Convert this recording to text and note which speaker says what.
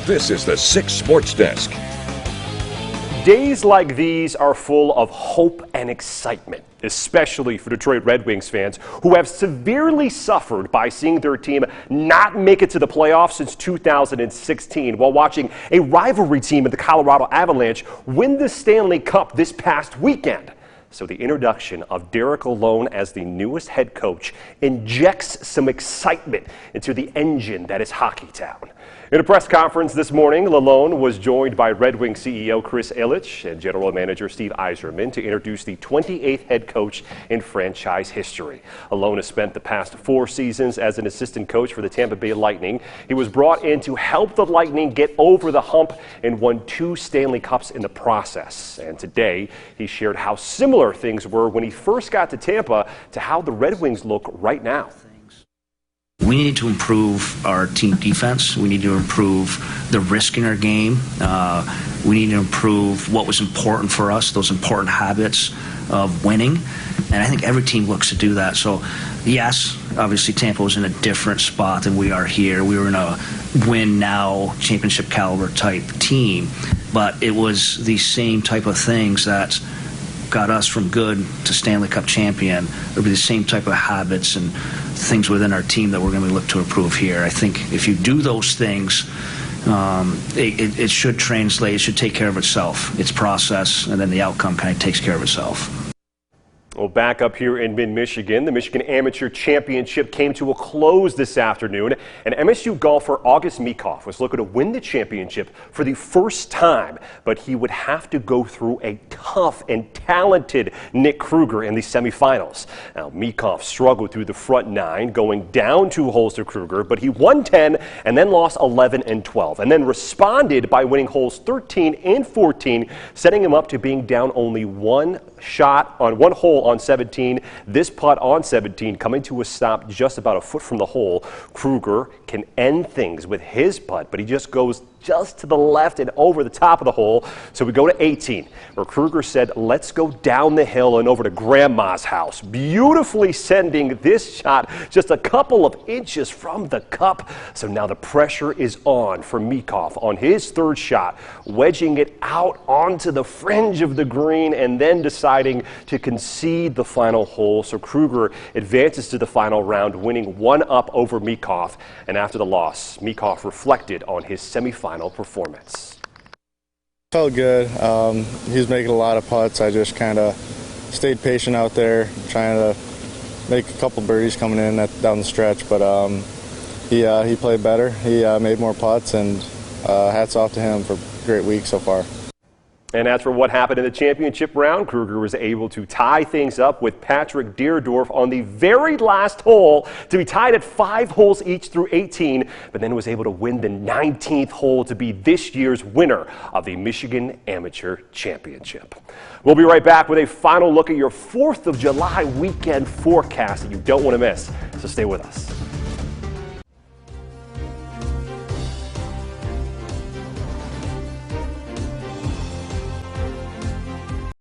Speaker 1: This is the 6 Sports Desk.
Speaker 2: Days like these are full of hope and excitement, especially for Detroit Red Wings fans who have severely suffered by seeing their team not make it to the playoffs since 2016 while watching a rivalry team in the Colorado Avalanche win the Stanley Cup this past weekend. So the introduction of Derek Lalonde as the newest head coach injects some excitement into the engine that is Hockeytown. In a press conference this morning, Lalonde was joined by Red Wings CEO Chris Ilitch and General Manager Steve Yzerman to introduce the 28th head coach in franchise history. Lalonde has spent the past 4 seasons as an assistant coach for the Tampa Bay Lightning. He was brought in to help the Lightning get over the hump and won 2 Stanley Cups in the process. And today, he shared how similar things were when he first got to Tampa to how the Red Wings look right now.
Speaker 3: We need to improve our team defense. We need to improve the risk in our game. We need to improve what was important for us, those important habits of winning. And I think every team looks to do that. So, yes, obviously Tampa was in a different spot than we are here. We were in a win-now, championship caliber type team. But it was the same type of things that got us from good to Stanley Cup champion. It'll be the same type of habits and things within our team that we're going to look to improve here. I think if you do those things, it should translate, it should take care of itself. It's process, and then the outcome kind of takes care of itself.
Speaker 2: Well, back up here in mid-Michigan, the Michigan Amateur Championship came to a close this afternoon, and MSU golfer August Meekhof was looking to win the championship for the first time, but he would have to go through a tough and talented Nick Kruger in the semifinals. Now, Meekhof struggled through the front 9, going down 2 holes to Kruger, but he won 10 and then lost 11 and 12, and then responded by winning holes 13 and 14, setting him up to being down only 1 hole on 17. This putt on 17 coming to a stop just about a foot from the hole. Kruger can end things with his putt, but he just goes just to the left and over the top of the hole. So we go to 18, where Kruger said, let's go down the hill and over to Grandma's house, beautifully sending this shot just a couple of inches from the cup. So now the pressure is on for Meekhof on his 3rd shot, wedging it out onto the fringe of the green and then deciding to concede the final hole. So Kruger advances to the final round, winning 1 up over Meekhof. And after the loss, Meekhof reflected on his semifinal performance.
Speaker 4: Felt good. He was making a lot of putts. I just kind of stayed patient out there, trying to make a couple birdies coming in down the stretch. But he played better. He made more putts, and hats off to him for a great week so far.
Speaker 2: And as for what happened in the championship round, Kruger was able to tie things up with Patrick Deerdorf on the very last hole to be tied at 5 holes each through 18, but then was able to win the 19th hole to be this year's winner of the Michigan Amateur Championship. We'll be right back with a final look at your 4th of July weekend forecast that you don't want to miss, so stay with us.